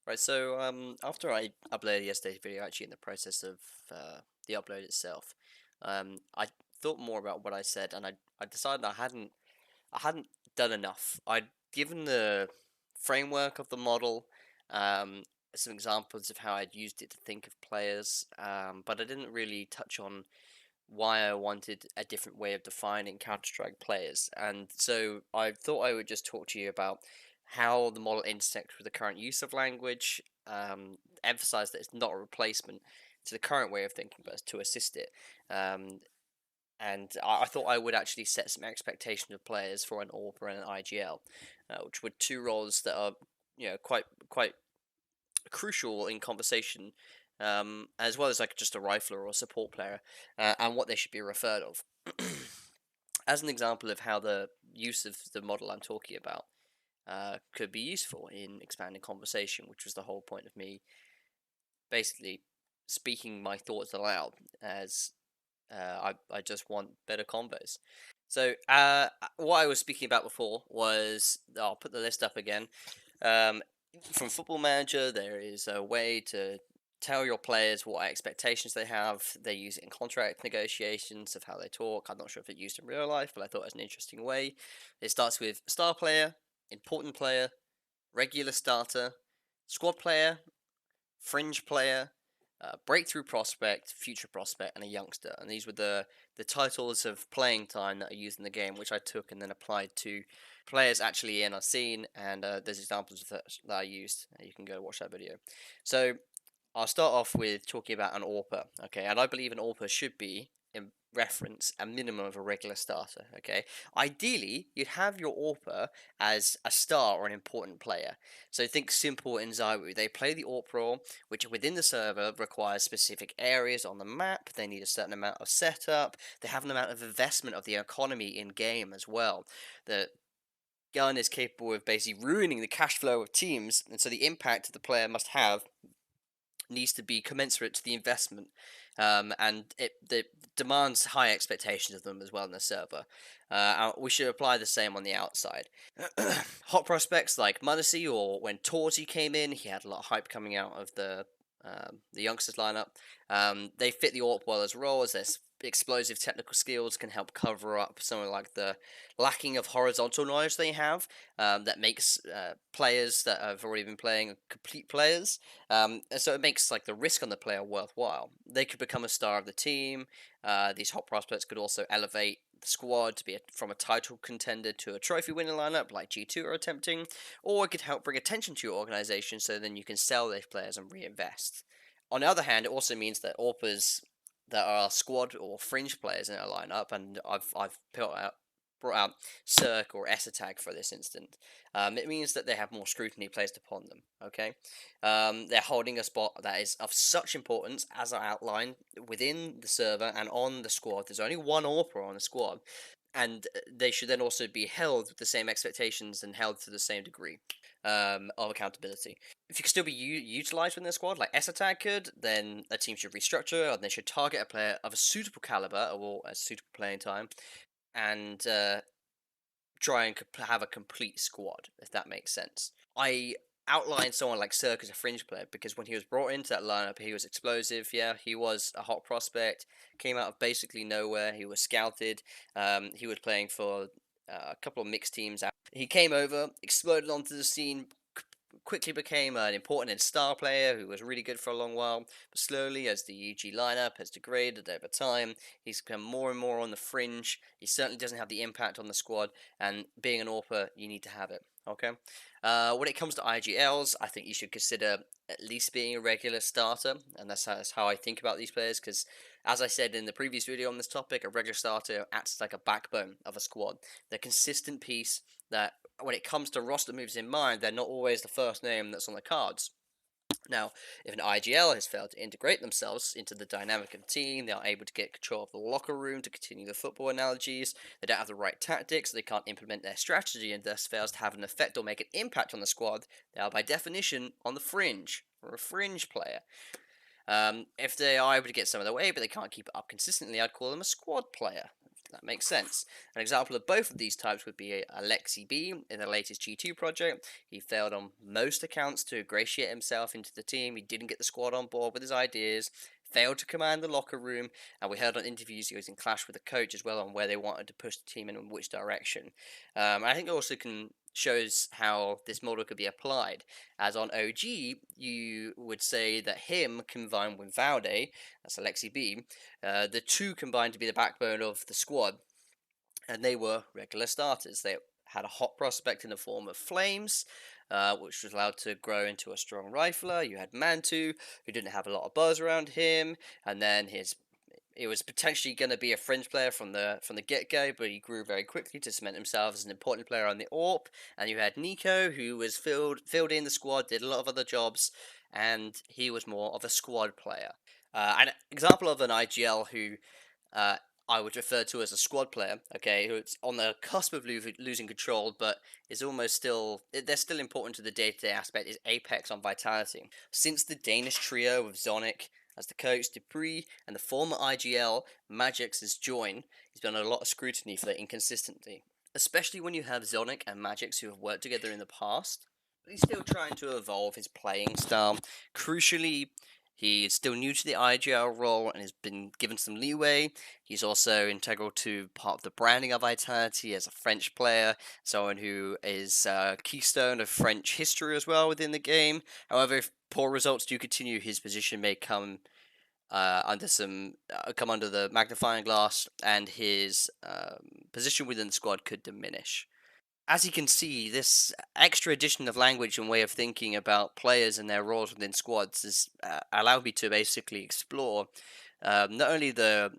Right, so after I uploaded yesterday's video, actually in the process of the upload itself, I thought more about what I said, and I decided I hadn't done enough. I'd given the framework of the model, um, some examples of how I'd used it to think of players, but I didn't really touch on why I wanted a different way of defining Counter-Strike players. And so I thought I would just talk to you about how the model intersects with the current use of language, emphasize that it's not a replacement to the current way of thinking, but to assist it. Um, and I thought I would actually set some expectations of players for an AWP and an IGL, which were two roles that are, quite crucial in conversation, as well as like just a rifler or a support player, and what they should be referred of. As an example of how the use of the model I'm talking about could be useful in expanding conversation, which was the whole point of me basically speaking my thoughts aloud, as I just want better combos. So what I was speaking about before was, I'll put the list up again. Um, from Football Manager, there is a way to tell your players what expectations they have. They use it in contract negotiations of how they talk. I'm not sure if it's used in real life, but I thought it was an interesting way. It starts with star player, important player, regular starter, squad player, fringe player, breakthrough prospect, future prospect, and a youngster. And these were the titles of playing time that are used in the game, which I took and then applied to players actually in our scene. And there's examples of that I used. You can go watch that video. So I'll start off with talking about an AWPer, okay? And I believe an AWPer should be, in reference, a minimum of a regular starter, okay? Ideally, you'd have your AWPer as a star or an important player. So think Simple and Zywoo. They play the AWP role, which within the server requires specific areas on the map. They need a certain amount of setup. They have an amount of investment of the economy in game as well. The gun is capable of basically ruining the cash flow of teams, and so the impact the player must have needs to be commensurate to the investment, and it demands high expectations of them as well in the server. We should apply the same on the outside. Hot prospects like Munacy, or when Torsi came in, he had a lot of hype coming out of the youngsters lineup. They fit the AWP well as role, as their explosive technical skills can help cover up some of like the lacking of horizontal knowledge they have, that makes players that have already been playing complete players, and so it makes like the risk on the player worthwhile. They could become a star of the team. These hot prospects could also elevate the squad to be from a title contender to a trophy winning lineup like G2 are attempting, or it could help bring attention to your organization so then you can sell those players and reinvest. On the other hand, it also means that AWPers that are squad or fringe players in a lineup, and I've brought out Circ or Esatag for this instance. It means that they have more scrutiny placed upon them. Okay, they're holding a spot that is of such importance, as I outlined, within the server and on the squad. There's only one AWPer on the squad, and they should then also be held with the same expectations and held to the same degree, of accountability. If you can still be utilized within the squad, like Esatag could, then a team should restructure, and they should target a player of a suitable caliber or a suitable playing time, and try and have a complete squad, if that makes sense. I outlined someone like Cirque as a fringe player because when he was brought into that lineup, he was explosive. Yeah, he was a hot prospect. Came out of basically nowhere. He was scouted. He was playing for a couple of mixed teams. He came over, exploded onto the scene, quickly became an important and star player who was really good for a long while. But slowly, as the UG lineup has degraded over time, he's become more and more on the fringe. He certainly doesn't have the impact on the squad, and being an AWPer, you need to have it. Okay. When it comes to IGLs, I think you should consider at least being a regular starter, and that's how I think about these players. Because, as I said in the previous video on this topic, a regular starter acts like a backbone of a squad. The consistent piece that, when it comes to roster moves in mind, they're not always the first name that's on the cards. Now, if an IGL has failed to integrate themselves into the dynamic of the team, they aren't able to get control of the locker room, to continue the football analogies, they don't have the right tactics, they can't implement their strategy, and thus fails to have an effect or make an impact on the squad, they are by definition on the fringe, or a fringe player. If they are able to get some of the way, but they can't keep it up consistently, I'd call them a squad player. That makes sense. An example of both of these types would be Alexi B in the latest G2 project. He failed on most accounts to ingratiate himself into the team. He didn't get the squad on board with his ideas, failed to command the locker room, and we heard on interviews he was in clash with the coach as well on where they wanted to push the team in which direction. I think it also shows how this model could be applied. As on OG, you would say that him combined with Valde, that's Alexi B, the two combined to be the backbone of the squad, and they were regular starters. They had a hot prospect in the form of Flames, which was allowed to grow into a strong rifler. You had Mantu, who didn't have a lot of buzz around him, and then it was potentially going to be a fringe player from the get go, but he grew very quickly to cement himself as an important player on the AWP. And you had Nico, who was filled in the squad, did a lot of other jobs, and he was more of a squad player. An example of an IGL who uh, I would refer to as a squad player, okay, who's on the cusp of losing control, but is almost still, they're still important to the day-to-day aspect, is Apex on Vitality. Since the Danish trio of Zonic as the coach, dupreeh, and the former IGL, Magix has joined, he's been under a lot of scrutiny for their inconsistency, especially when you have Zonic and Magix who have worked together in the past. But he's still trying to evolve his playing style. Crucially, he is still new to the IGL role and has been given some leeway. He's also integral to part of the branding of Vitality as a French player, someone who is a keystone of French history as well within the game. However, if poor results do continue, his position may come come under the magnifying glass, and his position within the squad could diminish. As you can see, this extra addition of language and way of thinking about players and their roles within squads has allowed me to basically explore not only the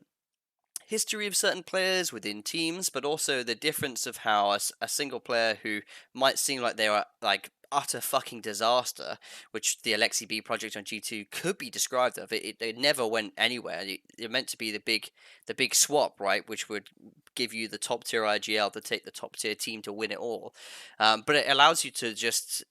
history of certain players within teams, but also the difference of how a single player who might seem like they are like utter fucking disaster, which the Alexi B project on G2 could be described of. It never went anywhere. It meant to be the big swap, right, which would give you the top tier IGL to take the top tier team to win it all. But it allows you to just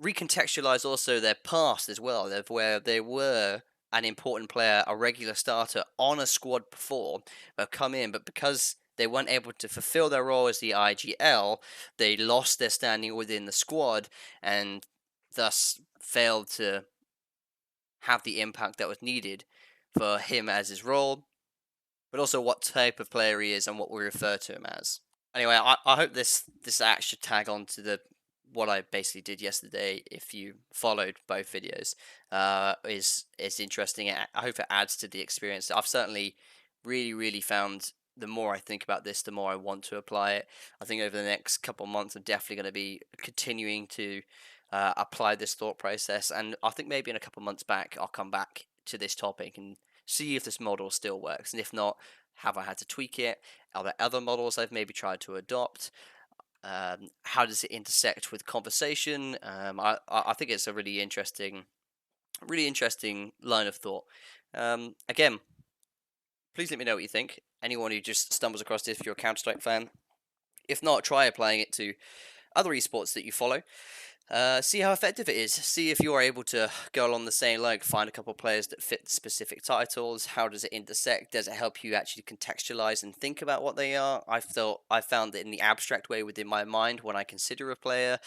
recontextualize also their past as well, of where they were an important player, a regular starter on a squad before, but come in, but because they weren't able to fulfill their role as the IGL, they lost their standing within the squad and thus failed to have the impact that was needed for him as his role, but also what type of player he is and what we refer to him as. Anyway, I hope this act should tag on to the what I basically did yesterday. If you followed both videos, is interesting. I hope it adds to the experience. I've certainly really found the more I think about this, the more I want to apply it. I think over the next couple of months, I'm definitely going to be continuing to apply this thought process, and I think maybe in a couple of months back, I'll come back to this topic and see if this model still works, and if not, have I had to tweak it? Are there other models I've maybe tried to adopt? How does it intersect with conversation? I think it's a really interesting line of thought. Again, please let me know what you think. Anyone who just stumbles across this, if you're a Counter Strike fan, if not, try applying it to other esports that you follow. See how effective it is. See if you're able to go along the same line, find a couple of players that fit the specific titles. How does it intersect? Does it help you actually contextualize and think about what they are? I found that in the abstract way within my mind, when I consider a player,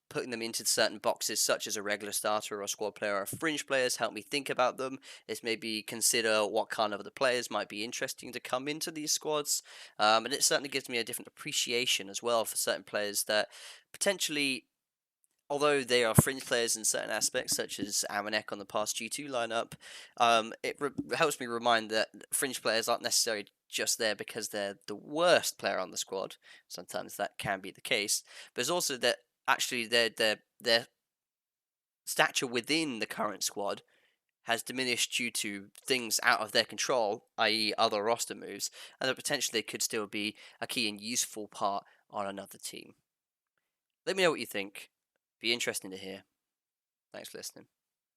putting them into certain boxes, such as a regular starter or a squad player or fringe players, help me think about them. It's maybe consider what kind of the players might be interesting to come into these squads. And it certainly gives me a different appreciation as well for certain players that potentially, although they are fringe players in certain aspects, such as Amanek on the past G2 lineup, helps me remind that fringe players aren't necessarily just there because they're the worst player on the squad. Sometimes that can be the case, but it's also that actually their stature within the current squad has diminished due to things out of their control, i.e., other roster moves, and that potentially they could still be a key and useful part on another team. Let me know what you think. Be interesting to hear. Thanks for listening.